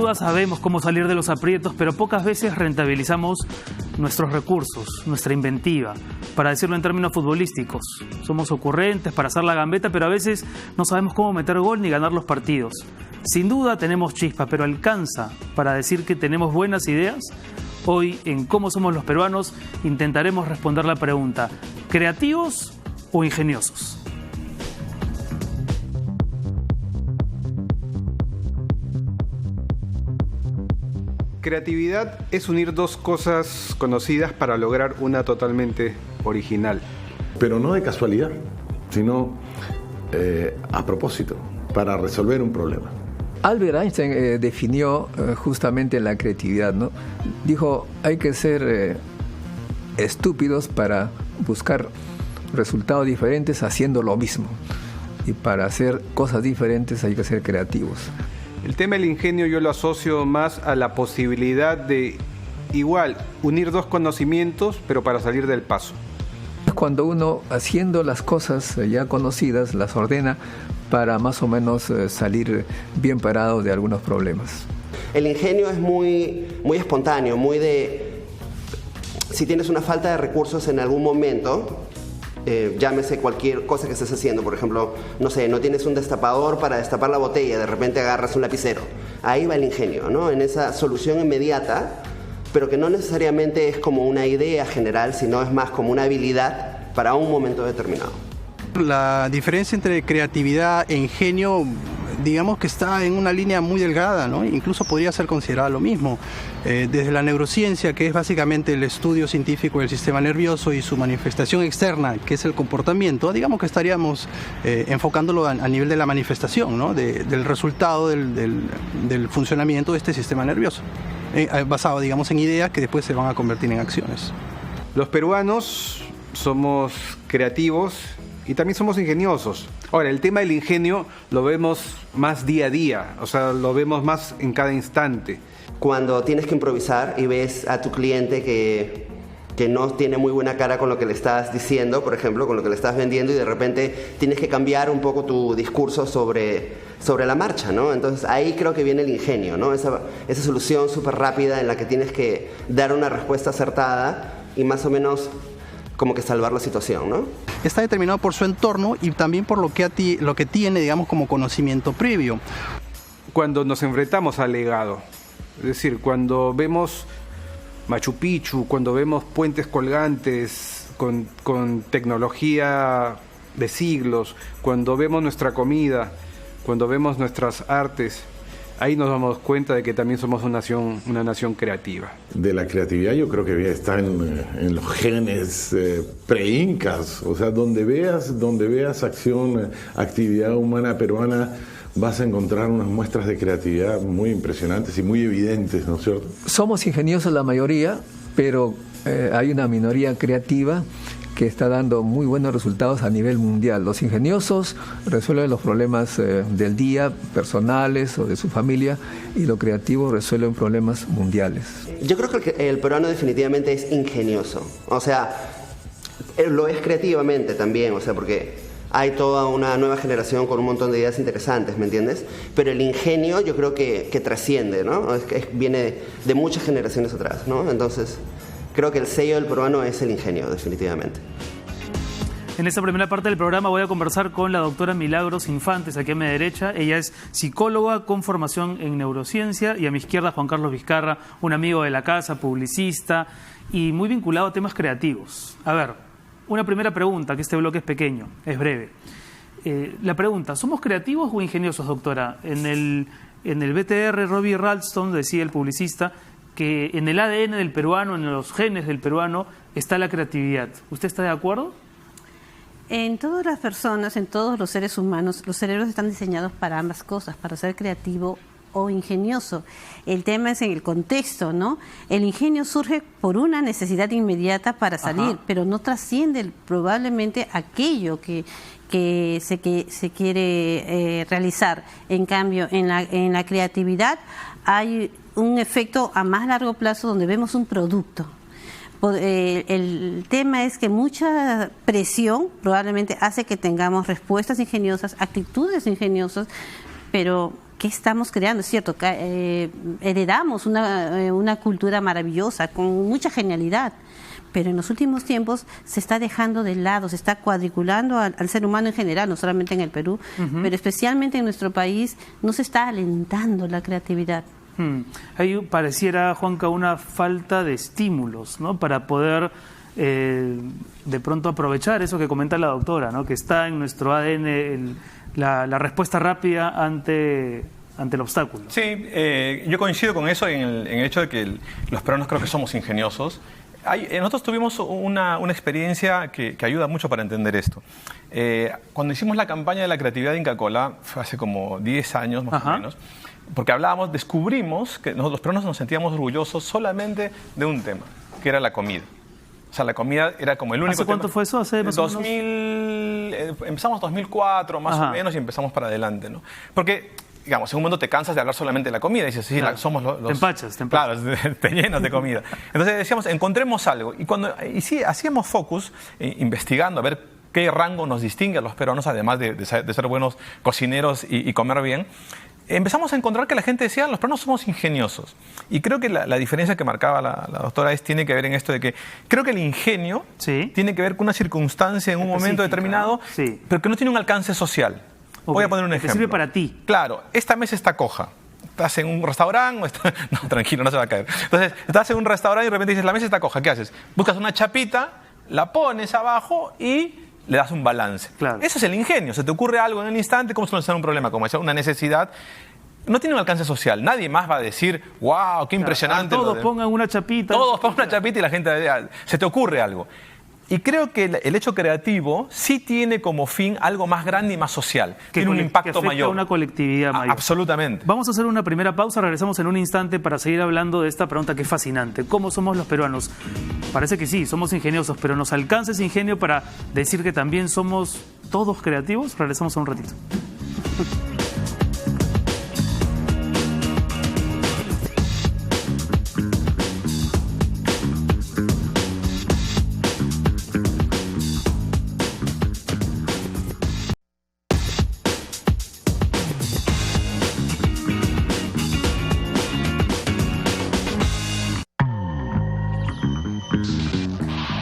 duda sabemos cómo salir de los aprietos, pero pocas veces rentabilizamos nuestros recursos, nuestra inventiva. Para decirlo en términos futbolísticos, somos ocurrentes para hacer la gambeta, pero a veces no sabemos cómo meter gol ni ganar los partidos. Sin duda tenemos chispa, pero ¿alcanza para decir que tenemos buenas ideas? Hoy, en Cómo somos los peruanos, intentaremos responder la pregunta: ¿creativos o ingeniosos? Creatividad es unir dos cosas conocidas para lograr una totalmente original. Pero no de casualidad, sino a propósito, para resolver un problema. Albert Einstein definió justamente la creatividad, ¿no? Dijo, hay que ser estúpidos para buscar resultados diferentes haciendo lo mismo. Y para hacer cosas diferentes hay que ser creativos. El tema del ingenio yo lo asocio más a la posibilidad de, igual, unir dos conocimientos, pero para salir del paso. Cuando uno, haciendo las cosas ya conocidas, las ordena para más o menos salir bien parado de algunos problemas. El ingenio es muy espontáneo, muy de... Si tienes una falta de recursos en algún momento, llámese cualquier cosa que estés haciendo, por ejemplo, no sé, no tienes un destapador para destapar la botella, de repente agarras un lapicero. Ahí va el ingenio, ¿no? En esa solución inmediata, pero que no necesariamente es como una idea general, sino es más como una habilidad para un momento determinado. La diferencia entre creatividad e ingenio, digamos que está en una línea muy delgada, ¿no? Incluso podría ser considerada lo mismo. Desde la neurociencia, que es básicamente el estudio científico del sistema nervioso y su manifestación externa, que es el comportamiento, digamos que estaríamos enfocándolo a nivel de la manifestación, ¿no? Del resultado del funcionamiento de este sistema nervioso, basado, digamos, en ideas que después se van a convertir en acciones. Los peruanos somos creativos y también somos ingeniosos. Ahora, el tema del ingenio lo vemos más día a día, o sea, lo vemos más en cada instante. Cuando tienes que improvisar y ves a tu cliente que no tiene muy buena cara con lo que le estás diciendo, por ejemplo, con lo que le estás vendiendo, y de repente tienes que cambiar un poco tu discurso sobre la marcha, ¿no? Entonces ahí creo que viene el ingenio, ¿no? Esa solución súper rápida en la que tienes que dar una respuesta acertada y más o menos como que salvar la situación, ¿no? Está determinado por su entorno y también por lo que tiene, digamos, como conocimiento previo. Cuando nos enfrentamos al legado, es decir, cuando vemos Machu Picchu, cuando vemos puentes colgantes con tecnología de siglos, cuando vemos nuestra comida, cuando vemos nuestras artes, ahí nos damos cuenta de que también somos una nación creativa. De la creatividad yo creo que está en los genes pre-incas, o sea, donde veas acción, actividad humana peruana, vas a encontrar unas muestras de creatividad muy impresionantes y muy evidentes, ¿no es cierto? Somos ingeniosos la mayoría, pero hay una minoría creativa que está dando muy buenos resultados a nivel mundial. Los ingeniosos resuelven los problemas del día, personales o de su familia, y los creativos resuelven problemas mundiales. Yo creo que el peruano definitivamente es ingenioso. O sea, lo es creativamente también, o sea, porque hay toda una nueva generación con un montón de ideas interesantes, ¿me entiendes? Pero el ingenio yo creo que trasciende, ¿no? Viene de muchas generaciones atrás, ¿no? Entonces, creo que el sello del peruano es el ingenio, definitivamente. En esta primera parte del programa voy a conversar con la doctora Milagros Infantes, aquí a mi derecha. Ella es psicóloga con formación en neurociencia, y a mi izquierda Juan Carlos Vizcarra, un amigo de la casa, publicista y muy vinculado a temas creativos. A ver, una primera pregunta, que este bloque es pequeño, es breve. La pregunta, ¿somos creativos o ingeniosos, doctora? En el BTR, Robbie Ralston decía, el publicista, que en el ADN del peruano, en los genes del peruano, está la creatividad. ¿Usted está de acuerdo? En todas las personas, en todos los seres humanos, los cerebros están diseñados para ambas cosas, para ser creativo o ingenioso. El tema es en el contexto, ¿no? El ingenio surge por una necesidad inmediata para salir, pero no trasciende probablemente aquello que se quiere realizar. En cambio, en la creatividad hay un efecto a más largo plazo donde vemos un producto. El tema es que mucha presión probablemente hace que tengamos respuestas ingeniosas, actitudes ingeniosas, pero ¿qué estamos creando? Es cierto, heredamos una cultura maravillosa, con mucha genialidad, pero en los últimos tiempos se está dejando de lado, se está cuadriculando al ser humano en general, no solamente en el Perú, pero especialmente en nuestro país, no se está alentando la creatividad. Ahí pareciera, Juanca, una falta de estímulos, ¿no? Para poder de pronto aprovechar eso que comenta la doctora, ¿no? Que está en nuestro ADN la respuesta rápida ante el obstáculo. Sí, yo coincido con eso en el hecho de que los peruanos creo que somos ingeniosos. Nosotros tuvimos una experiencia que ayuda mucho para entender esto. Cuando hicimos la campaña de la creatividad de Inca Kola, fue hace como 10 años más o menos, porque descubrimos que nosotros los peruanos nos sentíamos orgullosos solamente de un tema, que era la comida. O sea, la comida era como el único ¿Hace cuánto fue eso? ¿Hace más o menos? Empezamos 2004 más o menos y empezamos para adelante, ¿no? Porque, digamos, en un momento te cansas de hablar solamente de la comida y dices, sí, claro, somos los... Te empachas. Claro, te llenas de comida. Entonces decíamos, encontremos algo. Y sí, hacíamos focus, investigando, a ver qué rango nos distingue a los peruanos, además de ser buenos cocineros y comer bien. Empezamos a encontrar que la gente decía, los peruanos somos ingeniosos. Y creo que la diferencia que marcaba la doctora tiene que ver en esto de que creo que el ingenio tiene que ver con una circunstancia en un momento determinado, pero que no tiene un alcance social. Voy a poner un ejemplo. Que sirve para ti. Claro, esta mesa está coja. Estás en un restaurante, no, tranquilo, no se va a caer. Entonces, estás en un restaurante y de repente dices, la mesa está coja, ¿qué haces? Buscas una chapita, la pones abajo y le das un balance. Claro. Eso es el ingenio. Se te ocurre algo en el instante, cómo solucionar un problema, como una necesidad. No tiene un alcance social. Nadie más va a decir, wow, qué impresionante. Todos pongan una chapita. Todos pongan una chapita y la gente... Se te ocurre algo. Y creo que el hecho creativo sí tiene como fin algo más grande y más social. Tiene un impacto mayor. A una colectividad mayor. Absolutamente. Vamos a hacer una primera pausa, regresamos en un instante para seguir hablando de esta pregunta que es fascinante. ¿Cómo somos los peruanos? Parece que sí, somos ingeniosos, pero ¿nos alcanza ese ingenio para decir que también somos todos creativos? Regresamos en un ratito.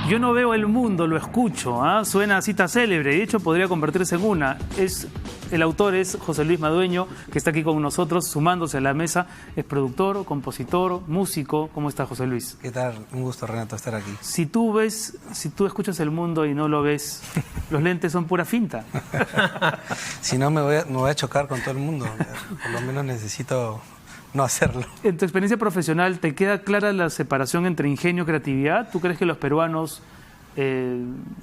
Yo no veo el mundo, lo escucho. Suena a cita célebre, de hecho podría convertirse en una. El autor es José Luis Madueño, que está aquí con nosotros, sumándose a la mesa. Es productor, compositor, músico. ¿Cómo está, José Luis? ¿Qué tal? Un gusto, Renato, estar aquí. Si tú escuchas el mundo y no lo ves, los lentes son pura finta. Si no, me voy a chocar con todo el mundo. Por lo menos necesito no hacerlo. En tu experiencia profesional, ¿te queda clara la separación entre ingenio y creatividad? ¿Tú crees que los peruanos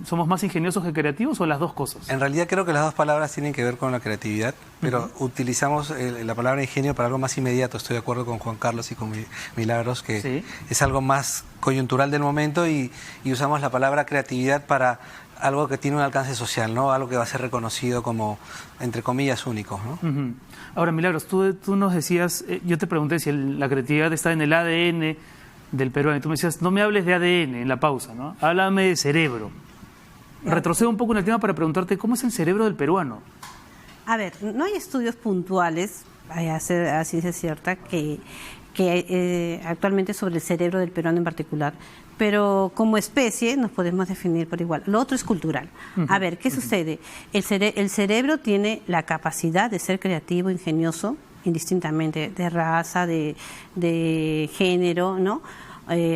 somos más ingeniosos que creativos o las dos cosas? En realidad creo que las dos palabras tienen que ver con la creatividad, pero utilizamos la palabra ingenio para algo más inmediato. Estoy de acuerdo con Juan Carlos y con Milagros, que es algo más coyuntural del momento, y usamos la palabra creatividad para algo que tiene un alcance social, ¿no? Algo que va a ser reconocido como, entre comillas, único, ¿no? Ahora, Milagros, tú nos decías, yo te pregunté si la creatividad está en el ADN del peruano, y tú me decías, no me hables de ADN en la pausa, ¿no? Háblame de cerebro. Retrocedo un poco en el tema para preguntarte, ¿cómo es el cerebro del peruano? A ver, no hay estudios puntuales, a ciencia cierta, que actualmente sobre el cerebro del peruano en particular, pero como especie nos podemos definir por igual. Lo otro es cultural. A ver, ¿qué sucede? El cerebro tiene la capacidad de ser creativo, ingenioso, indistintamente de raza, de género, ¿no?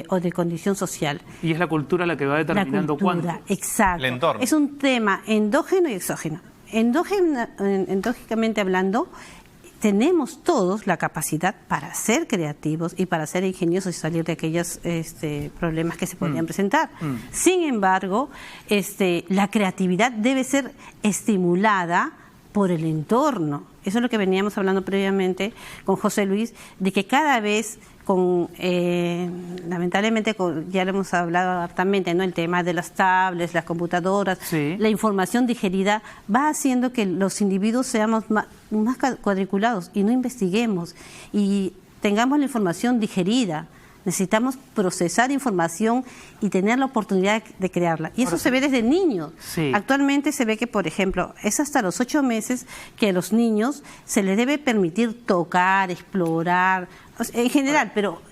O de condición social. Y es la cultura la que va determinando cuánto. Exacto. El entorno. Es un tema endógeno y exógeno. Endógicamente hablando, tenemos todos la capacidad para ser creativos y para ser ingeniosos y salir de aquellos problemas que se podrían presentar. Sin embargo, la creatividad debe ser estimulada por el entorno. Eso es lo que veníamos hablando previamente con José Luis, de que cada vez lamentablemente ya lo hemos hablado hartamente, ¿no? El tema de las tablets, las computadoras, la información digerida va haciendo que los individuos seamos más cuadriculados y no investiguemos y tengamos la información digerida, necesitamos procesar información y tener la oportunidad de crearla. Y eso se ve desde niños. Sí. Actualmente se ve que, por ejemplo, es hasta los 8 meses que a los niños se les debe permitir tocar, explorar, en general, pero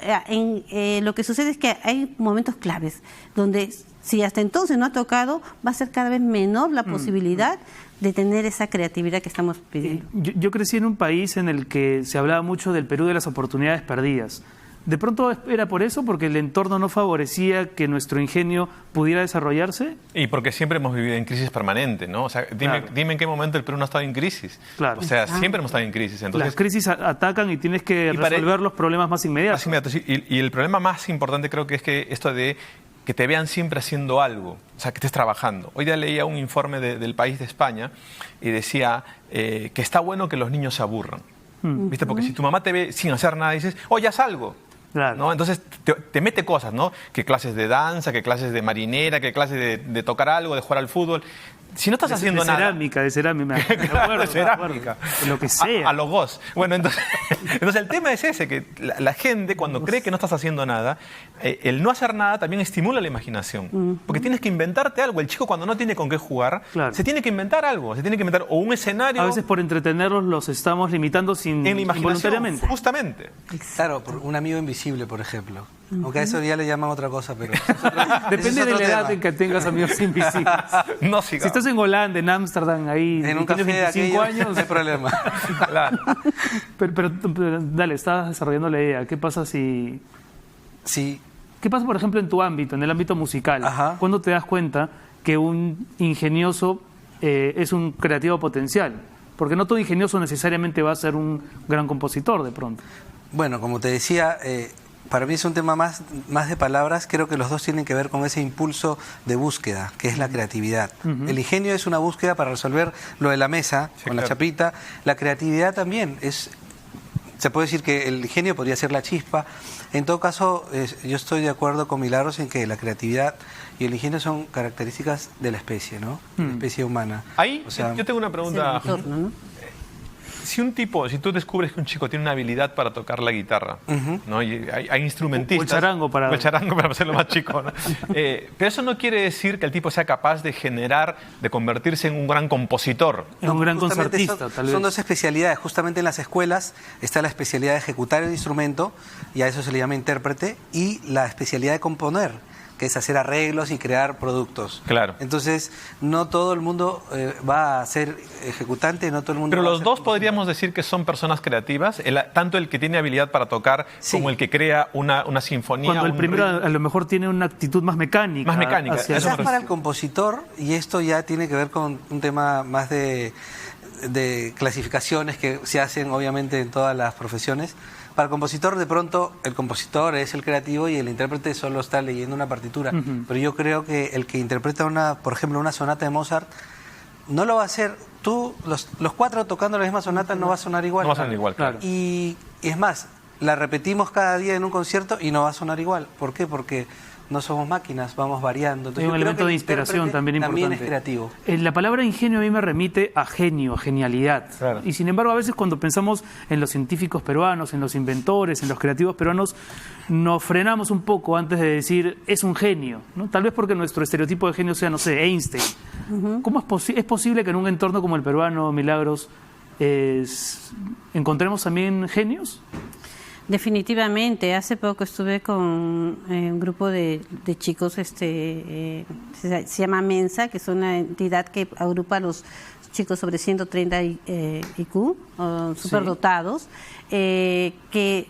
lo que sucede es que hay momentos claves donde si hasta entonces no ha tocado, va a ser cada vez menor la posibilidad de tener esa creatividad que estamos pidiendo. Yo crecí en un país en el que se hablaba mucho del Perú de las oportunidades perdidas. ¿De pronto era por eso? ¿Porque el entorno no favorecía que nuestro ingenio pudiera desarrollarse? Y porque siempre hemos vivido en crisis permanente, ¿no? O sea, dime en qué momento el Perú no ha estado en crisis. Claro. O sea, siempre hemos estado en crisis. Entonces, las crisis atacan y tienes que resolver los problemas más inmediatos. Y el problema más importante creo que es que esto de que te vean siempre haciendo algo, o sea, que estés trabajando. Hoy día leía un informe del País de España y decía que está bueno que los niños se aburran. ¿Viste? Porque si tu mamá te ve sin hacer nada, dices, ya salgo. Claro. ¿No? Entonces te mete cosas, ¿no? Que clases de danza, que clases de marinera, que clases de tocar algo, de jugar al fútbol. Si no estás haciendo nada... De cerámica. Claro, de cerámica. Lo que sea. A los gos. Bueno, entonces el tema es ese, que la gente cuando cree que no estás haciendo nada, el no hacer nada también estimula la imaginación. Porque tienes que inventarte algo. El chico cuando no tiene con qué jugar, se tiene que inventar algo. Se tiene que inventar o un escenario... A veces por entretenerlos los estamos limitando en la imaginación, involuntariamente. Justamente. Claro, por un amigo invisible, por ejemplo. Aunque a eso ya le llaman otra cosa, pero... Depende de la edad en que tengas amigos invisibles. No, si estás en Holanda, en Ámsterdam, ahí en un tienes 25 años... No hay problema. Claro. Pero dale, estabas desarrollando la idea. ¿Qué pasa si...? Sí. ¿Qué pasa, por ejemplo, en tu ámbito, en el ámbito musical? Ajá. ¿Cuándo te das cuenta que un ingenioso es un creativo potencial? Porque no todo ingenioso necesariamente va a ser un gran compositor de pronto. Bueno, como te decía... para mí es un tema más de palabras. Creo que los dos tienen que ver con ese impulso de búsqueda, que es la creatividad. El ingenio es una búsqueda para resolver lo de la mesa, con la chapita. La creatividad también es... Se puede decir que el ingenio podría ser la chispa. En todo caso, yo estoy de acuerdo con Milagros en que la creatividad y el ingenio son características de la especie, ¿no? La especie humana. Ahí, yo tengo una pregunta. Entorno, ¿no? Si tú descubres que un chico tiene una habilidad para tocar la guitarra, ¿no? Y hay instrumentistas... O el charango para hacerlo más chico, ¿no? Pero eso no quiere decir que el tipo sea capaz de convertirse en un gran compositor. En un gran concertista, tal vez. Son dos especialidades. Justamente en las escuelas está la especialidad de ejecutar el instrumento, y a eso se le llama intérprete, y la especialidad de componer, que es hacer arreglos y crear productos. Claro. Entonces, no todo el mundo va a ser ejecutante, no todo el mundo... Pero va los a ser dos podríamos decir que son personas creativas, tanto el que tiene habilidad para tocar como el que crea una sinfonía. Cuando el primero a lo mejor tiene una actitud más mecánica. Más mecánica. Quizás para el compositor, y esto ya tiene que ver con un tema más de clasificaciones que se hacen obviamente en todas las profesiones. Para el compositor, de pronto, el compositor es el creativo y el intérprete solo está leyendo una partitura. Pero yo creo que el que interpreta por ejemplo, una sonata de Mozart, no lo va a hacer. Tú, los cuatro tocando la misma sonata, no va a sonar igual. No va a sonar igual, claro. Y es más, la repetimos cada día en un concierto y no va a sonar igual. ¿Por qué? Porque no somos máquinas, vamos variando. Entonces, hay un elemento de inspiración también importante. También es creativo. La palabra ingenio a mí me remite a genio, a genialidad. Claro. Y sin embargo, a veces cuando pensamos en los científicos peruanos, en los inventores, en los creativos peruanos, nos frenamos un poco antes de decir, es un genio, ¿no? Tal vez porque nuestro estereotipo de genio sea, no sé, Einstein. ¿Cómo es posible que en un entorno como el peruano, Milagros, encontremos también genios? Definitivamente. Hace poco estuve con un grupo de chicos, se llama Mensa, que es una entidad que agrupa a los chicos sobre 130 IQ, superdotados, que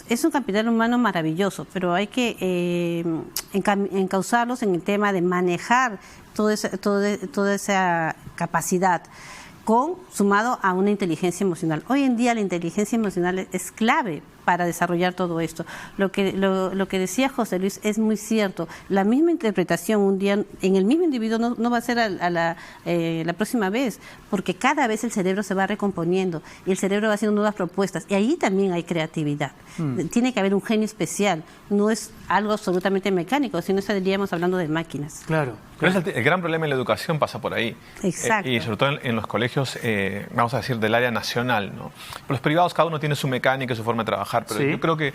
es un capital humano maravilloso, pero hay que encauzarlos en el tema de manejar toda esa capacidad, sumado a una inteligencia emocional. Hoy en día la inteligencia emocional es clave para desarrollar todo esto. Lo que decía José Luis es muy cierto. La misma interpretación un día en el mismo individuo no va a ser la próxima vez, porque cada vez el cerebro se va recomponiendo y el cerebro va haciendo nuevas propuestas, y ahí también hay creatividad. Tiene que haber un genio especial, no es algo absolutamente mecánico, sino estaríamos hablando de máquinas. Claro. Pero el gran problema en la educación pasa por ahí. Exacto. Y sobre todo en los colegios, vamos a decir, del área nacional, ¿no? Los privados, cada uno tiene su mecánica y su forma de trabajar, pero yo creo que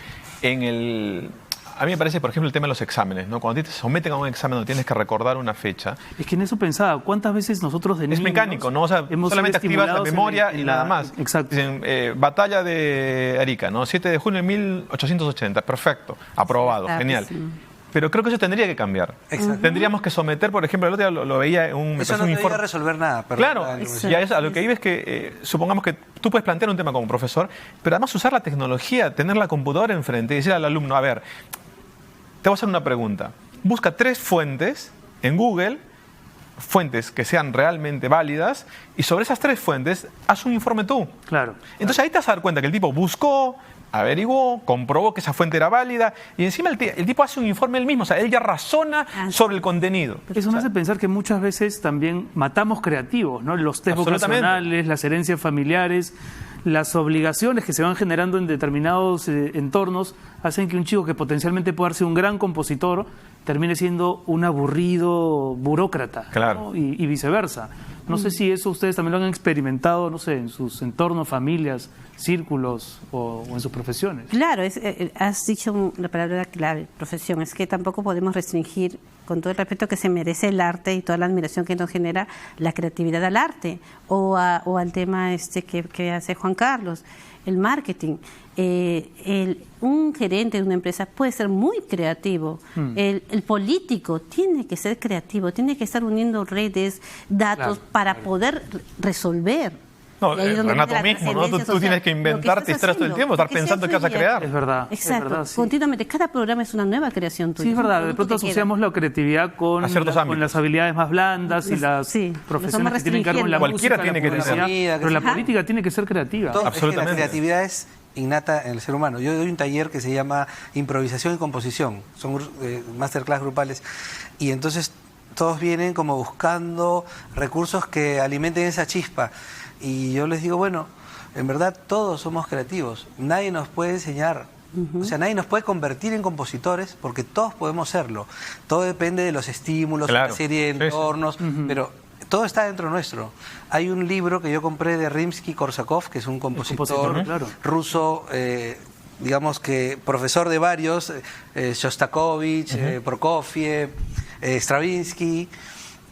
A mí me parece, por ejemplo, el tema de los exámenes, ¿no? Cuando te someten a un examen donde tienes que recordar una fecha. Es que en eso pensaba, ¿cuántas veces nosotros de niños... Es mecánico, ¿no? O sea, solamente activas la memoria y nada más. Exacto. Dicen, batalla de Arica, ¿no? 7 de junio de 1880, perfecto, aprobado, genial. Pero creo que eso tendría que cambiar. Exacto. Tendríamos que someter, por ejemplo, el otro día lo veía en un... Eso no debería resolver nada. Claro, ya a lo que iba es que supongamos que tú puedes plantear un tema como profesor, pero además usar la tecnología, tener la computadora enfrente y decir al alumno, a ver, te voy a hacer una pregunta. Busca 3 fuentes en Google, fuentes que sean realmente válidas, y sobre esas 3 fuentes haz un informe tú. Claro. Entonces ahí te vas a dar cuenta que el tipo buscó, averiguó, comprobó que esa fuente era válida y encima el tipo hace un informe él mismo, o sea, él ya razona sobre el contenido. Eso me hace pensar que muchas veces también matamos creativos, ¿no? Los test vocacionales, las herencias familiares, las obligaciones que se van generando en determinados entornos hacen que un chico que potencialmente puede ser un gran compositor termine siendo un aburrido burócrata, claro, ¿no? Y viceversa. No sé si eso ustedes también lo han experimentado, no sé, en sus entornos, familias, círculos o en sus profesiones. Claro, has dicho la palabra clave, profesión. Es que tampoco podemos restringir, con todo el respeto que se merece el arte y toda la admiración que nos genera, la creatividad al arte o al tema que hace Juan Carlos, el marketing. Un gerente de una empresa puede ser muy creativo. El político tiene que ser creativo, tiene que estar uniendo redes, datos para poder resolver. No, Renato mismo, ¿no? Tú tienes que inventarte historias todo el tiempo, estar pensando qué vas a crear. Es verdad. Exacto, es verdad, sí. Continuamente. Cada programa es una nueva creación tuya. Sí, es verdad. De pronto asociamos la creatividad con las habilidades más blandas y las profesiones que tienen que ver con la cualquiera música, tiene que tener. pero la política tiene que ser creativa. Absolutamente. La creatividad es innata en el ser humano. Yo doy un taller que se llama improvisación y composición. Son masterclass grupales. Y entonces todos vienen como buscando recursos que alimenten esa chispa. Y yo les digo, bueno, en verdad todos somos creativos. Nadie nos puede enseñar. O sea, nadie nos puede convertir en compositores porque todos podemos serlo. Todo depende de los estímulos, una serie de entornos, pero todo está dentro nuestro. Hay un libro que yo compré de Rimsky-Korsakov, que es un compositor ruso, digamos que profesor de varios, Shostakovich, Prokofiev, Stravinsky.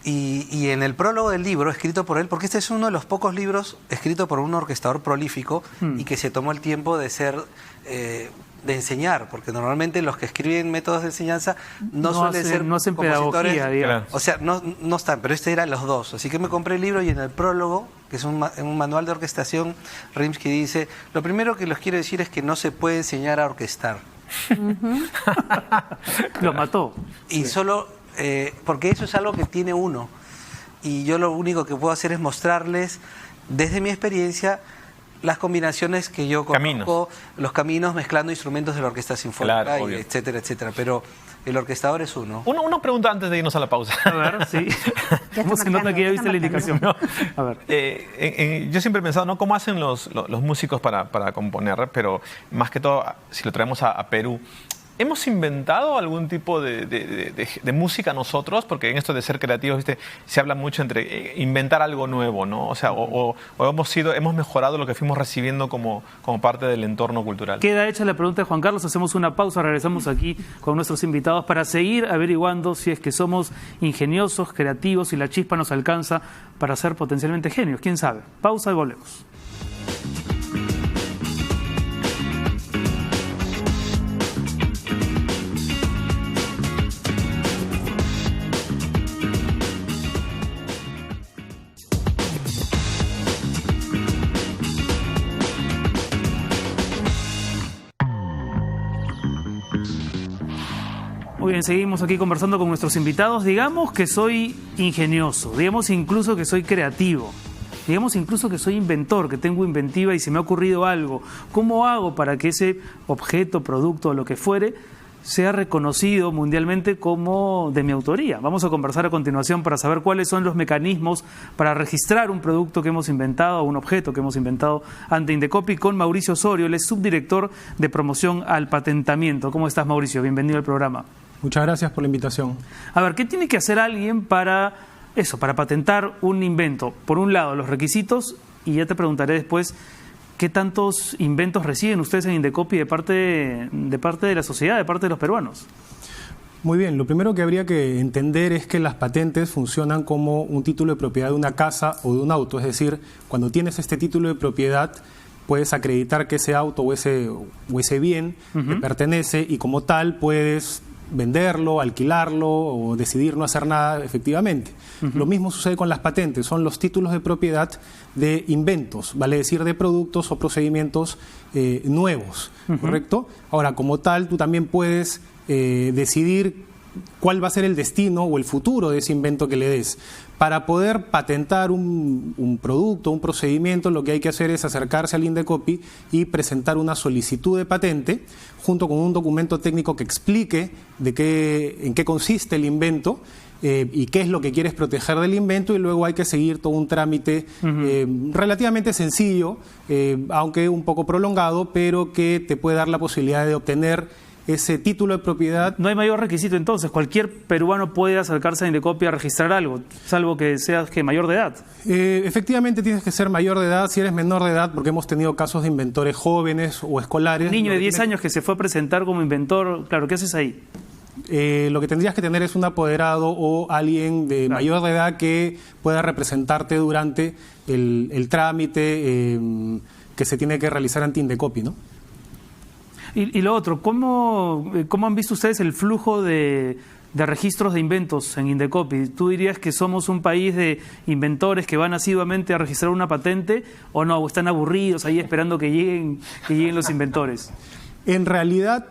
Y en el prólogo del libro, escrito por él, porque este es uno de los pocos libros escrito por un orquestador prolífico y que se tomó el tiempo de ser... de enseñar, porque normalmente los que escriben métodos de enseñanza no suelen ser compositores, pedagogía, digamos. O sea, no están, pero este era los dos. Así que me compré el libro y en el prólogo, que es un manual de orquestación, Rimsky dice, lo primero que les quiero decir es que no se puede enseñar a orquestar. Lo mató. Y solo, porque eso es algo que tiene uno. Y yo lo único que puedo hacer es mostrarles, desde mi experiencia, las combinaciones que yo conozco, los caminos mezclando instrumentos de la orquesta sinfónica, y etcétera, etcétera. Pero el orquestador es uno. Una pregunta antes de irnos a la pausa. A ver, sí. ¿Cómo se nota que ya viste la indicación? No. A ver. Yo siempre he pensado, ¿no? ¿Cómo hacen los músicos para componer? Pero más que todo, si lo traemos a Perú, ¿hemos inventado algún tipo de música nosotros? Porque en esto de ser creativos, ¿viste? Se habla mucho entre inventar algo nuevo, ¿no? O sea, o hemos mejorado lo que fuimos recibiendo como parte del entorno cultural. Queda hecha la pregunta de Juan Carlos, hacemos una pausa, regresamos aquí con nuestros invitados para seguir averiguando si es que somos ingeniosos, creativos y la chispa nos alcanza para ser potencialmente genios. ¿Quién sabe? Pausa y volvemos. Muy bien, seguimos aquí conversando con nuestros invitados. Digamos que soy ingenioso, digamos incluso que soy creativo, digamos incluso que soy inventor, que tengo inventiva y se me ha ocurrido algo. ¿Cómo hago para que ese objeto, producto o lo que fuere sea reconocido mundialmente como de mi autoría? Vamos a conversar a continuación para saber cuáles son los mecanismos para registrar un producto que hemos inventado o un objeto que hemos inventado ante Indecopi con Mauricio Osorio, él es subdirector de promoción al patentamiento. ¿Cómo estás, Mauricio? Bienvenido al programa. Muchas gracias por la invitación. A ver, ¿qué tiene que hacer alguien para patentar un invento? Por un lado, los requisitos, y ya te preguntaré después ¿qué tantos inventos reciben ustedes en Indecopi de parte de la sociedad, de parte de los peruanos? Muy bien, lo primero que habría que entender es que las patentes funcionan como un título de propiedad de una casa o de un auto. Es decir, cuando tienes este título de propiedad, puedes acreditar que ese auto o ese bien te pertenece y como tal puedes venderlo, alquilarlo o decidir no hacer nada efectivamente. Lo mismo sucede con las patentes, son los títulos de propiedad de inventos, vale decir de productos o procedimientos nuevos, ¿correcto? Ahora, como tal, tú también puedes decidir cuál va a ser el destino o el futuro de ese invento que le des. Para poder patentar un producto, un procedimiento, lo que hay que hacer es acercarse al Indecopi y presentar una solicitud de patente junto con un documento técnico que explique en qué consiste el invento y qué es lo que quieres proteger del invento, y luego hay que seguir todo un trámite relativamente sencillo, aunque un poco prolongado, pero que te puede dar la posibilidad de obtener ese título de propiedad. No hay mayor requisito entonces, cualquier peruano puede acercarse a Indecopi a registrar algo, salvo que seas mayor de edad. Efectivamente tienes que ser mayor de edad. Si eres menor de edad, porque hemos tenido casos de inventores jóvenes o escolares. Un niño de 10 años que se fue a presentar como inventor, claro, ¿qué haces ahí? Lo que tendrías que tener es un apoderado o alguien de mayor de edad que pueda representarte durante el trámite que se tiene que realizar ante Indecopi, ¿no? Y lo otro, ¿cómo han visto ustedes el flujo de registros de inventos en Indecopi? ¿Tú dirías que somos un país de inventores que van asiduamente a registrar una patente o no? ¿O están aburridos ahí esperando que lleguen los inventores? En realidad,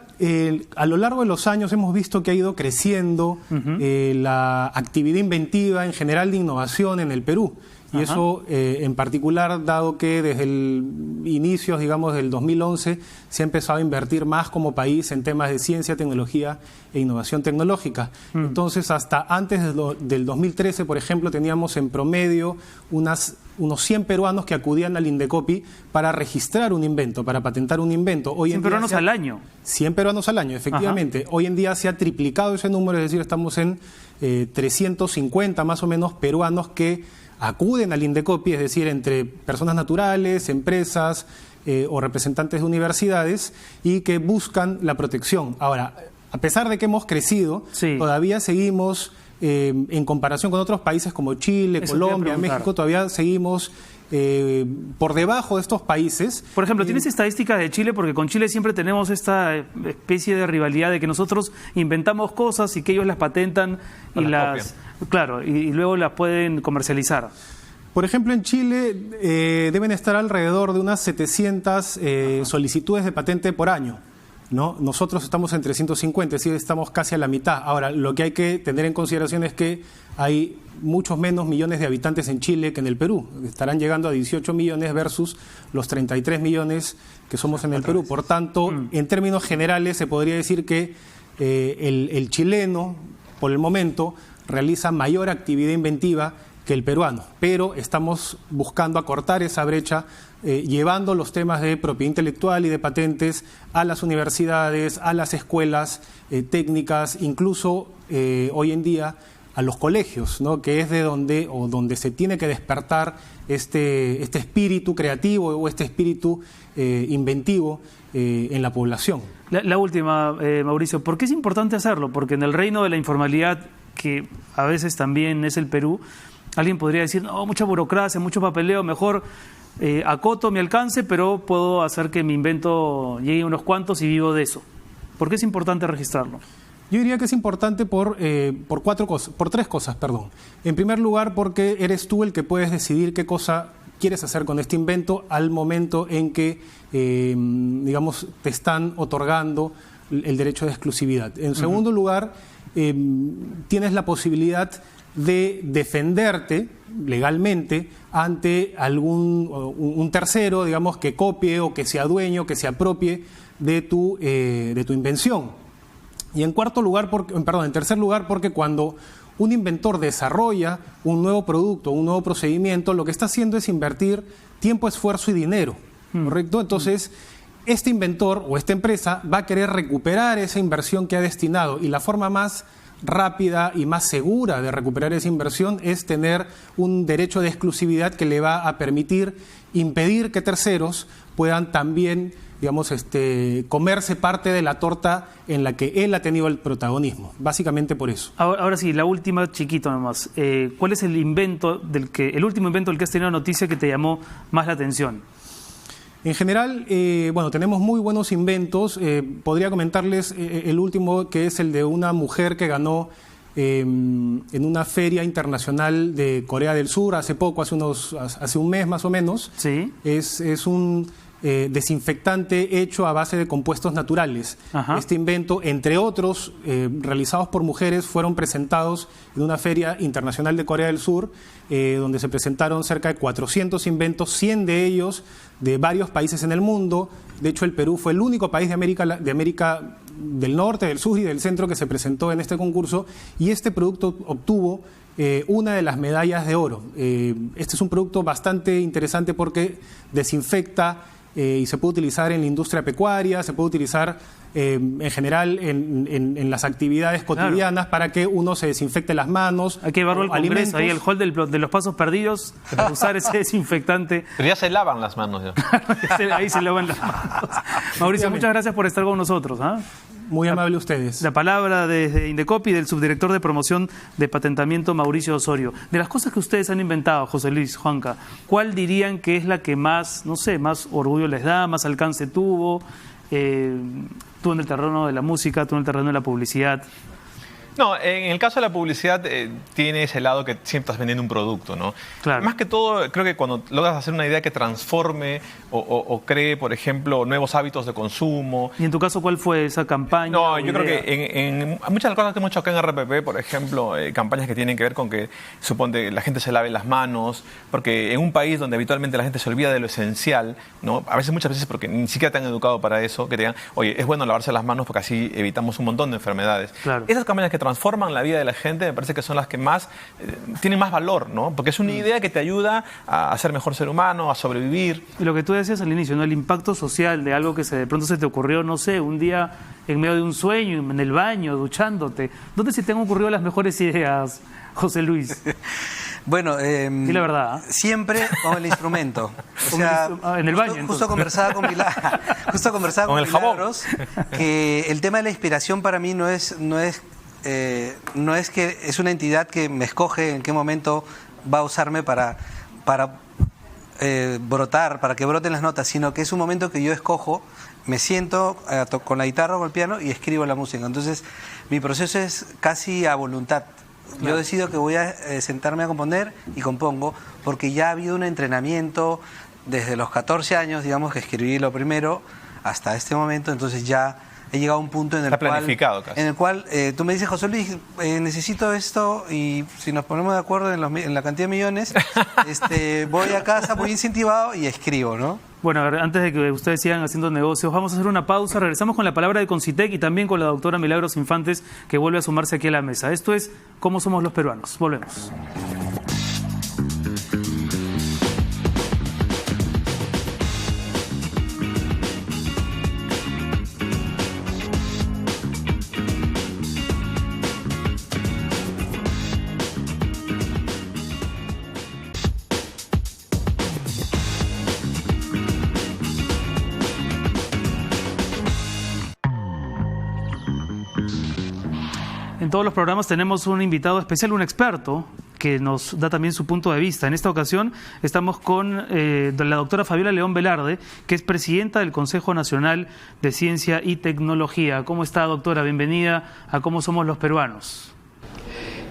a lo largo de los años hemos visto que ha ido creciendo la actividad inventiva en general de innovación en el Perú. Y eso en particular, dado que desde el inicio, digamos, del 2011, se ha empezado a invertir más como país en temas de ciencia, tecnología e innovación tecnológica. Entonces, hasta antes del 2013, por ejemplo, teníamos en promedio unos 100 peruanos que acudían al Indecopi para registrar un invento, para patentar un invento. 100 peruanos al año. 100 peruanos al año, efectivamente. Hoy en día se ha triplicado ese número, es decir, estamos en 350 más o menos peruanos que acuden al Indecopi, es decir, entre personas naturales, empresas o representantes de universidades, y que buscan la protección. Ahora, a pesar de que hemos crecido, todavía seguimos, en comparación con otros países como Chile, Colombia, México, todavía seguimos por debajo de estos países. Por ejemplo, ¿tienes estadísticas de Chile? Porque con Chile siempre tenemos esta especie de rivalidad de que nosotros inventamos cosas y que ellos las patentan y y luego las pueden comercializar. Por ejemplo, en Chile deben estar alrededor de unas 700 solicitudes de patente por año, ¿no? Nosotros estamos en 350, es decir, estamos casi a la mitad. Ahora, lo que hay que tener en consideración es que hay muchos menos millones de habitantes en Chile que en el Perú. Estarán llegando a 18 millones versus los 33 millones que somos en el Perú. Por tanto, en términos generales, se podría decir que el chileno, por el momento, realiza mayor actividad inventiva que el peruano, pero estamos buscando acortar esa brecha, llevando los temas de propiedad intelectual y de patentes a las universidades, a las escuelas técnicas, incluso hoy en día a los colegios, ¿no? Que es de donde se tiene que despertar este espíritu creativo o este espíritu inventivo en la población. La última, Mauricio, ¿por qué es importante hacerlo? Porque en el reino de la informalidad, que a veces también es el Perú, alguien podría decir, no, mucha burocracia, mucho papeleo, mejor acoto mi alcance, pero puedo hacer que mi invento llegue a unos cuantos y vivo de eso. ¿Por qué es importante registrarlo? Yo diría que es importante por tres cosas. En primer lugar, porque eres tú el que puedes decidir qué cosa quieres hacer con este invento al momento en que, digamos, te están otorgando el derecho de exclusividad. En segundo lugar, tienes la posibilidad de defenderte legalmente ante un tercero, digamos, que copie o que se adueñe o que se apropie de tu invención. Y en tercer lugar, porque cuando un inventor desarrolla un nuevo producto, un nuevo procedimiento, lo que está haciendo es invertir tiempo, esfuerzo y dinero, ¿correcto? Entonces, este inventor o esta empresa va a querer recuperar esa inversión que ha destinado, y la forma más rápida y más segura de recuperar esa inversión es tener un derecho de exclusividad que le va a permitir impedir que terceros puedan también, digamos, comerse parte de la torta en la que él ha tenido el protagonismo, básicamente por eso. Ahora sí, la última, chiquito nomás. ¿Cuál es el último invento del que has tenido noticia que te llamó más la atención? En general, bueno, tenemos muy buenos inventos. Podría comentarles el último, que es el de una mujer que ganó en una feria internacional de Corea del Sur hace poco, hace un mes más o menos. Sí. Es un desinfectante hecho a base de compuestos naturales. Ajá. Este invento, entre otros, realizados por mujeres, fueron presentados en una feria internacional de Corea del Sur, donde se presentaron cerca de 400 inventos, 100 de ellos de varios países en el mundo. De hecho, el Perú fue el único país de América del Norte, del Sur y del Centro que se presentó en este concurso, y este producto obtuvo una de las medallas de oro. Este es un producto bastante interesante porque desinfecta y se puede utilizar en la industria pecuaria, se puede utilizar en general en las actividades cotidianas, claro, para que uno se desinfecte las manos. Hay que llevarlo al Congreso, ahí el hall de los pasos perdidos, para usar ese desinfectante. Pero ya se lavan las manos. Ahí se lavan las manos. Mauricio, muchas gracias por estar con nosotros. Muy amable ustedes. La palabra desde Indecopi del subdirector de promoción de patentamiento, Mauricio Osorio. De las cosas que ustedes han inventado, José Luis, Juanca, ¿cuál dirían que es la que más, no sé, más orgullo les da, más alcance tuvo? Tú en el terreno de la música, tú en el terreno de la publicidad. No, en el caso de la publicidad tiene ese lado que siempre estás vendiendo un producto, ¿no? Claro. Más que todo, creo que cuando logras hacer una idea que transforme o cree, por ejemplo, nuevos hábitos de consumo. ¿Y en tu caso cuál fue esa campaña? No, yo creo que en muchas de las cosas que hemos hecho acá en RPP, por ejemplo, campañas que tienen que ver con que suponte la gente se lave las manos, porque en un país donde habitualmente la gente se olvida de lo esencial, ¿no? Muchas veces porque ni siquiera te han educado para eso, que te digan, oye, es bueno lavarse las manos porque así evitamos un montón de enfermedades. Claro. Esas campañas que transforman la vida de la gente, me parece que son las que más tienen más valor, ¿no? Porque es una idea que te ayuda a ser mejor ser humano, a sobrevivir. Y lo que tú decías al inicio, ¿no? El impacto social de algo que de pronto se te ocurrió, no sé, un día en medio de un sueño, en el baño, duchándote. ¿Dónde se te han ocurrido las mejores ideas, José Luis? Bueno, y la verdad, siempre con el instrumento. O sea, en el baño. Justo conversaba con Milagros que el tema de la inspiración para mí no es que es una entidad que me escoge en qué momento va a usarme para brotar, para que broten las notas, sino que es un momento que yo escojo, me siento con la guitarra o con el piano y escribo la música. Entonces, mi proceso es casi a voluntad. Claro. Yo decido que voy a sentarme a componer y compongo, porque ya ha habido un entrenamiento desde los 14 años, digamos, que escribí lo primero, hasta este momento, entonces ya he llegado a un punto en el cual tú me dices, José Luis, necesito esto, y si nos ponemos de acuerdo en la cantidad de millones, voy a casa muy incentivado y escribo, ¿no? Bueno, a ver, antes de que ustedes sigan haciendo negocios, vamos a hacer una pausa. Regresamos con la palabra de Concitec y también con la doctora Milagros Infantes, que vuelve a sumarse aquí a la mesa. Esto es ¿Cómo somos los peruanos? Volvemos. En todos los programas tenemos un invitado especial, un experto, que nos da también su punto de vista. En esta ocasión estamos con la doctora Fabiola León Velarde, que es presidenta del Consejo Nacional de Ciencia y Tecnología. ¿Cómo está, doctora? Bienvenida a ¿Cómo somos los peruanos?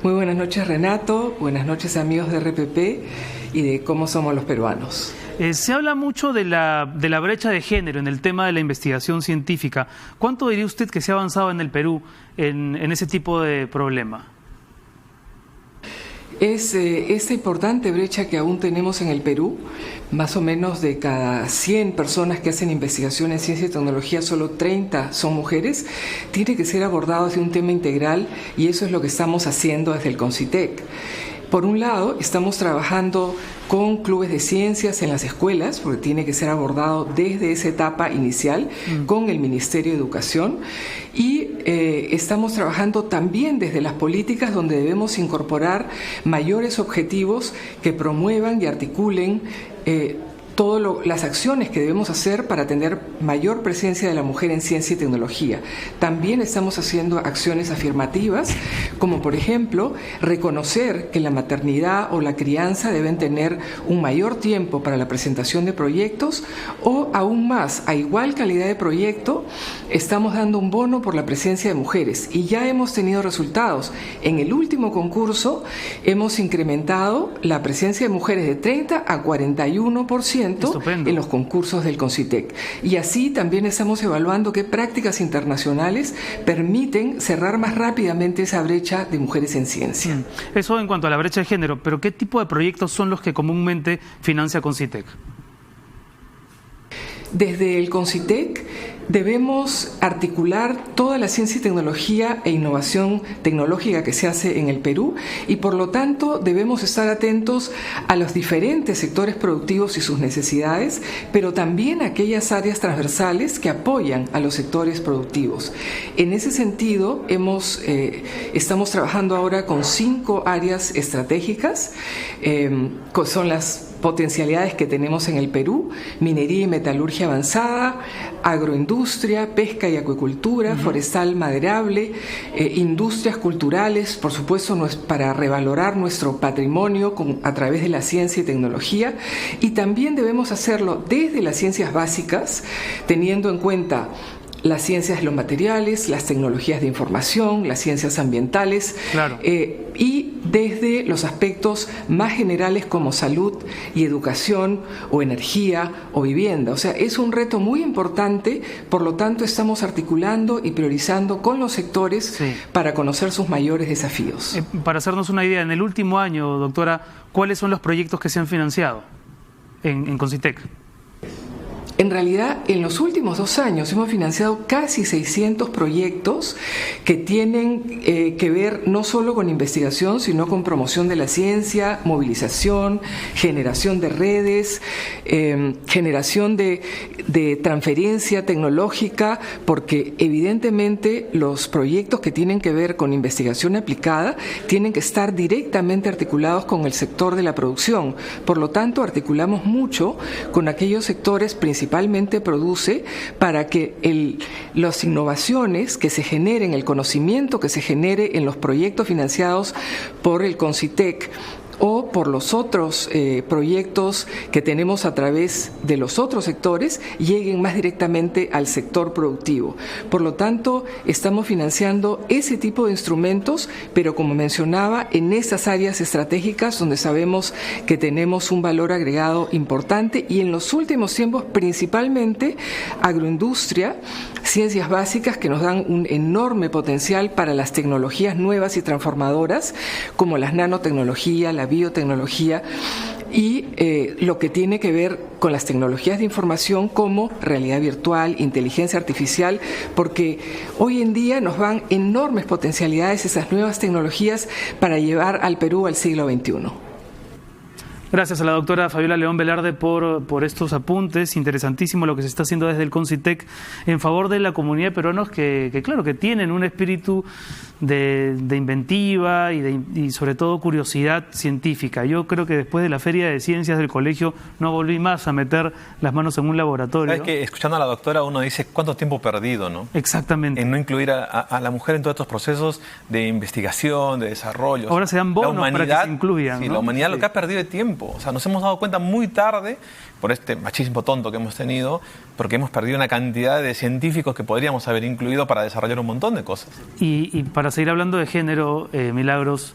Muy buenas noches, Renato. Buenas noches, amigos de RPP y de ¿Cómo somos los peruanos? Se habla mucho de la brecha de género en el tema de la investigación científica. ¿Cuánto diría usted que se ha avanzado en el Perú en ese tipo de problema? Es esta importante brecha que aún tenemos en el Perú. Más o menos de cada 100 personas que hacen investigación en ciencia y tecnología, solo 30 son mujeres. Tiene que ser abordado desde un tema integral, y eso es lo que estamos haciendo desde el Concitec. Por un lado, estamos trabajando con clubes de ciencias en las escuelas, porque tiene que ser abordado desde esa etapa inicial con el Ministerio de Educación, y estamos trabajando también desde las políticas, donde debemos incorporar mayores objetivos que promuevan y articulen todas las acciones que debemos hacer para tener mayor presencia de la mujer en ciencia y tecnología. También estamos haciendo acciones afirmativas, como por ejemplo, reconocer que la maternidad o la crianza deben tener un mayor tiempo para la presentación de proyectos, o aún más, a igual calidad de proyecto, estamos dando un bono por la presencia de mujeres y ya hemos tenido resultados. En el último concurso hemos incrementado la presencia de mujeres de 30 a 41% Estupendo. en los concursos del CONCITEC. Y así también estamos evaluando qué prácticas internacionales permiten cerrar más rápidamente esa brecha de mujeres en ciencia. Eso en cuanto a la brecha de género, pero ¿qué tipo de proyectos son los que comúnmente financia CONCITEC? Desde el CONCITEC debemos articular toda la ciencia y tecnología e innovación tecnológica que se hace en el Perú y por lo tanto debemos estar atentos a los diferentes sectores productivos y sus necesidades, pero también a aquellas áreas transversales que apoyan a los sectores productivos. En ese sentido, estamos trabajando ahora con 5 áreas estratégicas, son las potencialidades que tenemos en el Perú: minería y metalurgia avanzada, agroindustria, pesca y acuicultura, forestal maderable, industrias culturales, por supuesto, para revalorar nuestro patrimonio a través de la ciencia y tecnología, y también debemos hacerlo desde las ciencias básicas, teniendo en cuenta las ciencias de los materiales, las tecnologías de información, las ciencias ambientales, claro. Y desde los aspectos más generales como salud y educación o energía o vivienda. O sea, es un reto muy importante, por lo tanto estamos articulando y priorizando con los sectores para conocer sus mayores desafíos. Para hacernos una idea, en el último año, doctora, ¿cuáles son los proyectos que se han financiado en CONCITEC? En realidad, en los últimos 2 años hemos financiado casi 600 proyectos que tienen que ver no solo con investigación, sino con promoción de la ciencia, movilización, generación de redes, generación de transferencia tecnológica, porque evidentemente los proyectos que tienen que ver con investigación aplicada tienen que estar directamente articulados con el sector de la producción. Por lo tanto, articulamos mucho con aquellos sectores principalmente produce para que las innovaciones que se generen, el conocimiento que se genere en los proyectos financiados por el CONCITEC o por los otros proyectos que tenemos a través de los otros sectores, lleguen más directamente al sector productivo. Por lo tanto, estamos financiando ese tipo de instrumentos, pero como mencionaba, en esas áreas estratégicas donde sabemos que tenemos un valor agregado importante, y en los últimos tiempos principalmente agroindustria, ciencias básicas que nos dan un enorme potencial para las tecnologías nuevas y transformadoras, como las nanotecnologías, la biotecnología y lo que tiene que ver con las tecnologías de información como realidad virtual, inteligencia artificial, porque hoy en día nos van enormes potencialidades esas nuevas tecnologías para llevar al Perú al siglo XXI. Gracias a la doctora Fabiola León Velarde por estos apuntes. Interesantísimo lo que se está haciendo desde el CONCITEC en favor de la comunidad de peruanos que claro, que tienen un espíritu de inventiva y sobre todo curiosidad científica. Yo creo que después de la Feria de Ciencias del colegio no volví más a meter las manos en un laboratorio. ¿Sabes que escuchando a la doctora uno dice cuánto tiempo perdido, ¿no? Exactamente. En no incluir a la mujer en todos estos procesos de investigación, de desarrollo. Ahora se dan bonos para que se incluyan, sí, ¿no? La humanidad lo que ha perdido de tiempo. O sea, nos hemos dado cuenta muy tarde, por este machismo tonto que hemos tenido, porque hemos perdido una cantidad de científicos que podríamos haber incluido para desarrollar un montón de cosas. Y para seguir hablando de género, Milagros,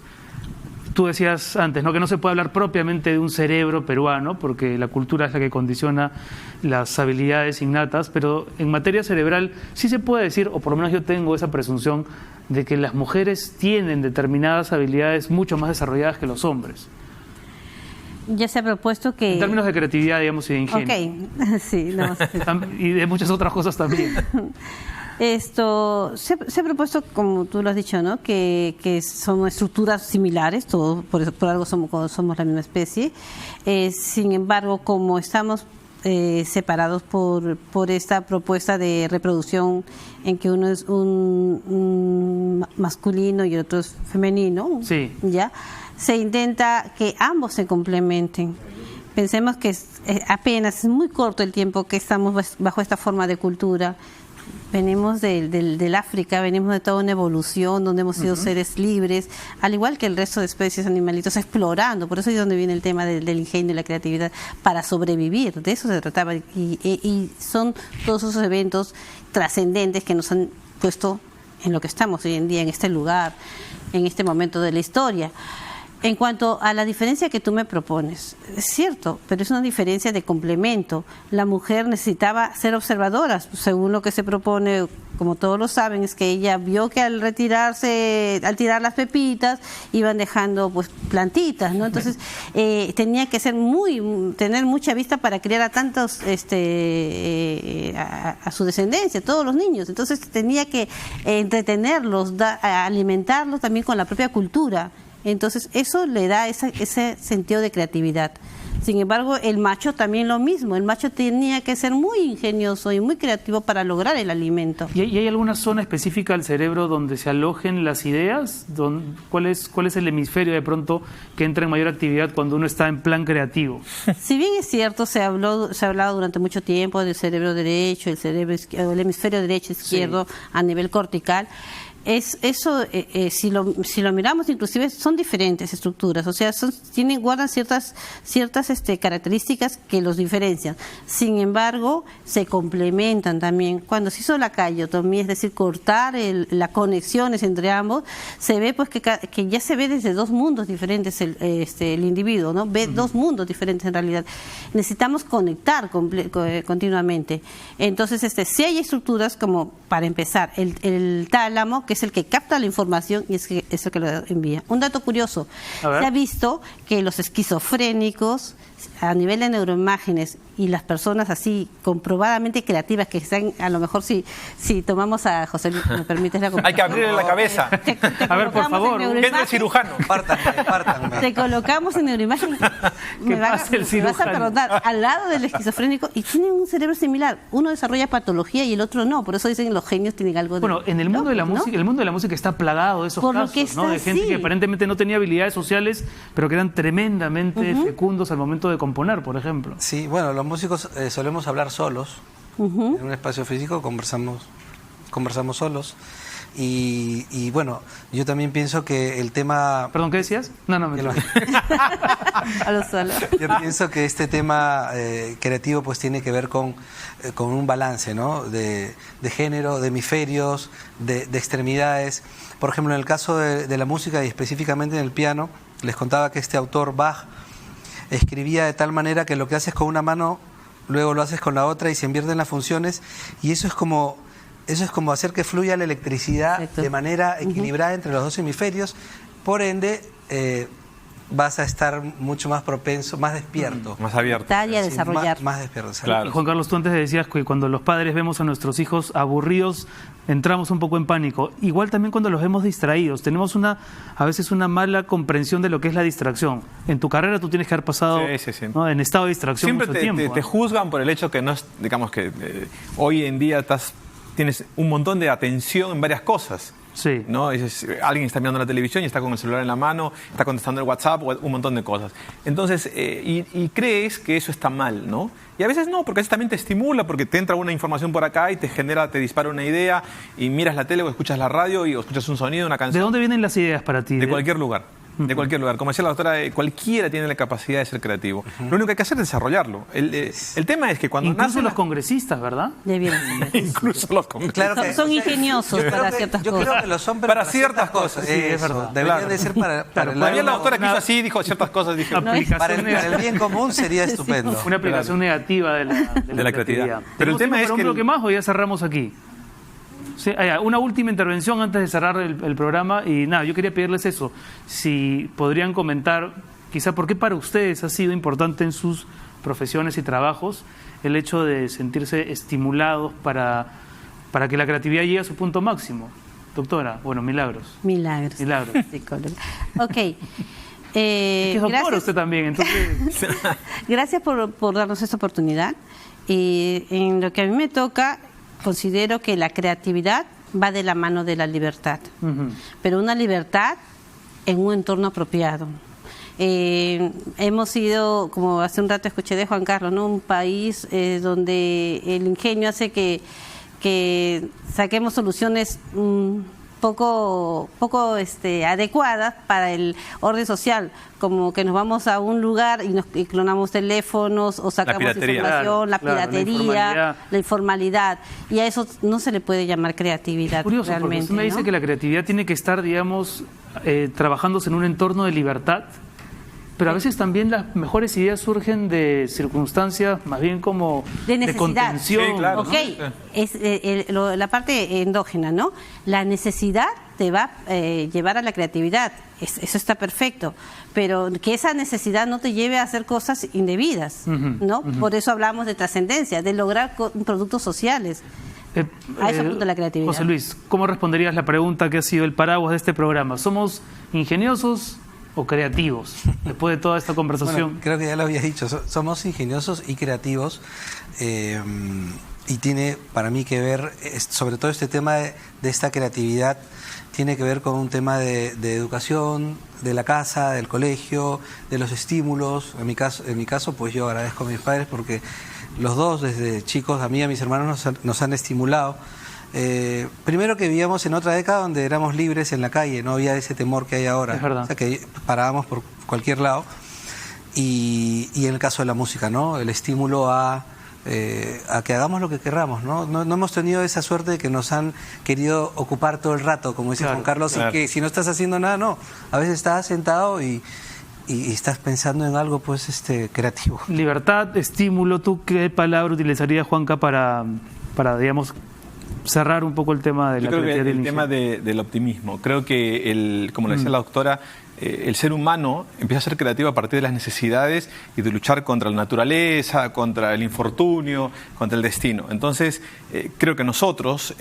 tú decías antes, ¿no?, que no se puede hablar propiamente de un cerebro peruano, porque la cultura es la que condiciona las habilidades innatas, pero en materia cerebral sí se puede decir, o por lo menos yo tengo esa presunción, de que las mujeres tienen determinadas habilidades mucho más desarrolladas que los hombres. Ya se ha propuesto que... En términos de creatividad, digamos, y de ingenio. Ok, sí. No. Y de muchas otras cosas también. Se ha propuesto, como tú lo has dicho, ¿no?, que son estructuras similares, todos por algo somos la misma especie. Sin embargo, como estamos separados por esta propuesta de reproducción en que uno es un masculino y el otro es femenino, sí, ¿ya? Se intenta que ambos se complementen. Pensemos que apenas es muy corto el tiempo que estamos bajo esta forma de cultura. Venimos del África, venimos de toda una evolución donde hemos sido seres libres, al igual que el resto de especies animalitos, explorando. Por eso es donde viene el tema del ingenio y la creatividad, para sobrevivir. De eso se trataba. Y son todos esos eventos trascendentes que nos han puesto en lo que estamos hoy en día, en este lugar, en este momento de la historia. En cuanto a la diferencia que tú me propones, es cierto, pero es una diferencia de complemento. La mujer necesitaba ser observadora, según lo que se propone, como todos lo saben, es que ella vio que al tirar las pepitas, iban dejando pues plantitas, ¿no? Entonces tenía que tener mucha vista para criar a tantos, a su descendencia, todos los niños. Entonces tenía que entretenerlos, alimentarlos también con la propia cultura. Entonces eso le da ese sentido de creatividad. Sin embargo, el macho también lo mismo. El macho tenía que ser muy ingenioso y muy creativo para lograr el alimento. ¿Y hay alguna zona específica del cerebro donde se alojen las ideas? ¿Cuál es el hemisferio de pronto que entra en mayor actividad cuando uno está en plan creativo? Si bien es cierto, se ha hablado durante mucho tiempo del cerebro derecho, el hemisferio derecho, izquierdo, sí, a nivel cortical. Si lo miramos, inclusive son diferentes estructuras, o sea, guardan ciertas características que los diferencian. Sin embargo, se complementan también. Cuando se hizo la cayotomía, es decir, cortar las conexiones entre ambos, se ve pues que ya se ve desde dos mundos diferentes el individuo, ¿no? Ve dos mundos diferentes en realidad. Necesitamos conectar continuamente. Entonces, sí hay estructuras como, para empezar, el tálamo, que es el que capta la información y es el que lo envía. Un dato curioso, se ha visto que los esquizofrénicos, a nivel de neuroimágenes, y las personas así comprobadamente creativas, que están, a lo mejor si tomamos a José Luis, ¿me permites la comparación? Hay que abrirle la cabeza. A ver, por favor, ¿qué es el cirujano? Pártanme. Te colocamos en neuroimagen, me vas a preguntar, al lado del esquizofrénico, y tienen un cerebro similar. Uno desarrolla patología y el otro no, por eso dicen que los genios tienen algo de... Bueno, en el mundo de la música, el mundo de la música está plagado de esos casos, ¿no? De gente que aparentemente no tenía habilidades sociales, pero que eran tremendamente fecundos al momento de componer, por ejemplo. Sí, bueno, los músicos solemos hablar solos. En un espacio físico conversamos solos. Y bueno, yo también pienso que el tema... ¿Perdón, qué decías? No, me Yo pienso que este tema creativo pues tiene que ver con un balance, ¿no? De género, de hemisferios, de extremidades. Por ejemplo, en el caso de la música y específicamente en el piano, les contaba que este autor Bach escribía de tal manera que lo que haces con una mano, luego lo haces con la otra y se invierten las funciones, y eso es como hacer que fluya la electricidad de manera equilibrada entre los dos hemisferios. Por ende, vas a estar mucho más propenso, más despierto. Más abierto. Y a desarrollar. Más despierto. Claro. Juan Carlos, tú antes decías que cuando los padres vemos a nuestros hijos aburridos, entramos un poco en pánico. Igual también cuando los vemos distraídos. Tenemos a veces una mala comprensión de lo que es la distracción. En tu carrera tú tienes que haber pasado ¿no? en estado de distracción siempre mucho tiempo. te juzgan por el hecho que no es, digamos que hoy en día tienes un montón de atención en varias cosas. Sí. ¿No? Alguien está mirando la televisión y está con el celular en la mano, está contestando el WhatsApp, un montón de cosas. Entonces, y crees que eso está mal, ¿no? Y a veces no, porque a veces también te estimula, porque te entra una información por acá y te dispara una idea, y miras la tele o escuchas la radio y escuchas un sonido, una canción. ¿De dónde vienen las ideas para ti? De cualquier lugar. De cualquier lugar. Como decía la doctora, cualquiera tiene la capacidad de ser creativo. Lo único que hay que hacer es desarrollarlo. El tema es que cuando incluso los congresistas, ¿verdad? Incluso los congresistas. Claro son ingeniosos para ciertas cosas. Yo creo que lo son para ciertas cosas. Sí, es verdad. Deberían de ser para la doctora que hizo así, dijo ciertas cosas. Dije, para el bien común sería estupendo. Una aplicación negativa de la creatividad. Pero el tema es que... ¿Un bloque más o ya cerramos aquí? Sí, una última intervención antes de cerrar el programa, y nada, yo quería pedirles eso, si podrían comentar quizá por qué para ustedes ha sido importante en sus profesiones y trabajos el hecho de sentirse estimulados para que la creatividad llegue a su punto máximo. Doctora, bueno, Milagros. Milagros. Psicóloga. Ok. Es doctora usted también, entonces... Gracias por darnos esta oportunidad. En lo que a mí me toca, considero que la creatividad va de la mano de la libertad, pero una libertad en un entorno apropiado. Hemos sido, como hace un rato escuché de Juan Carlos, ¿no? Un país donde el ingenio hace que saquemos soluciones poco adecuadas para el orden social, como que nos vamos a un lugar y clonamos teléfonos o sacamos información, la piratería, la informalidad, y a eso no se le puede llamar creatividad. Curioso, realmente, porque usted me dice ¿no? que la creatividad tiene que estar, digamos, trabajándose en un entorno de libertad, pero a veces también las mejores ideas surgen de circunstancias más bien como de necesidad. contención. Sí, claro, Ok, ¿no? es la parte endógena, ¿no? La necesidad te va a llevar a la creatividad, eso está perfecto, pero que esa necesidad no te lleve a hacer cosas indebidas, ¿no? Por eso hablamos de trascendencia, de lograr productos sociales. A eso apunta la creatividad. José Luis, ¿cómo responderías la pregunta que ha sido el paraguas de este programa? ¿Somos ingeniosos o creativos después de toda esta conversación? Bueno, creo que ya lo había dicho, somos ingeniosos y creativos, y tiene para mí que ver, sobre todo este tema de esta creatividad, tiene que ver con un tema de educación, de la casa, del colegio, de los estímulos. En mi caso, pues yo agradezco a mis padres porque los dos desde chicos, a mí y a mis hermanos, nos han estimulado. Primero que vivíamos en otra década donde éramos libres en la calle, no había ese temor que hay ahora. Es verdad. O sea, que parábamos por cualquier lado. Y en el caso de la música, ¿no? El estímulo a que hagamos lo que querramos, ¿no? No hemos tenido esa suerte de que nos han querido ocupar todo el rato, como dice Juan Carlos, y que si no estás haciendo nada, no. A veces estás sentado y estás pensando en algo, pues, creativo. Libertad, estímulo. ¿Tú qué palabra utilizarías, Juanca, para digamos, cerrar un poco el tema de la creatividad? Yo creo que el tema del optimismo. Creo que, como le decía la doctora, el ser humano empieza a ser creativo a partir de las necesidades y de luchar contra la naturaleza, contra el infortunio, contra el destino. Entonces, creo que nosotros,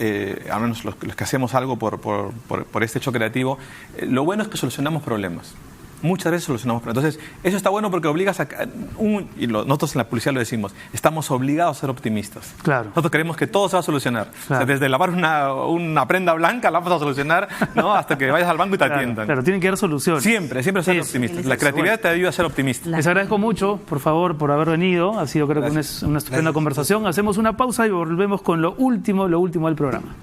al menos los que hacemos algo por este hecho creativo, lo bueno es que solucionamos problemas. Muchas veces solucionamos problemas. Entonces, eso está bueno porque obligas nosotros en la publicidad lo decimos, estamos obligados a ser optimistas. Claro. Nosotros creemos que todo se va a solucionar. Claro. O sea, desde lavar una prenda blanca la vamos a solucionar, ¿no? Hasta que vayas al banco y te atiendan. Claro, tienen que dar soluciones. Siempre ser optimistas. La creatividad te ayuda a ser optimista. Les agradezco mucho, por favor, por haber venido. Ha sido, creo que una estupenda conversación. Hacemos una pausa y volvemos con lo último del programa.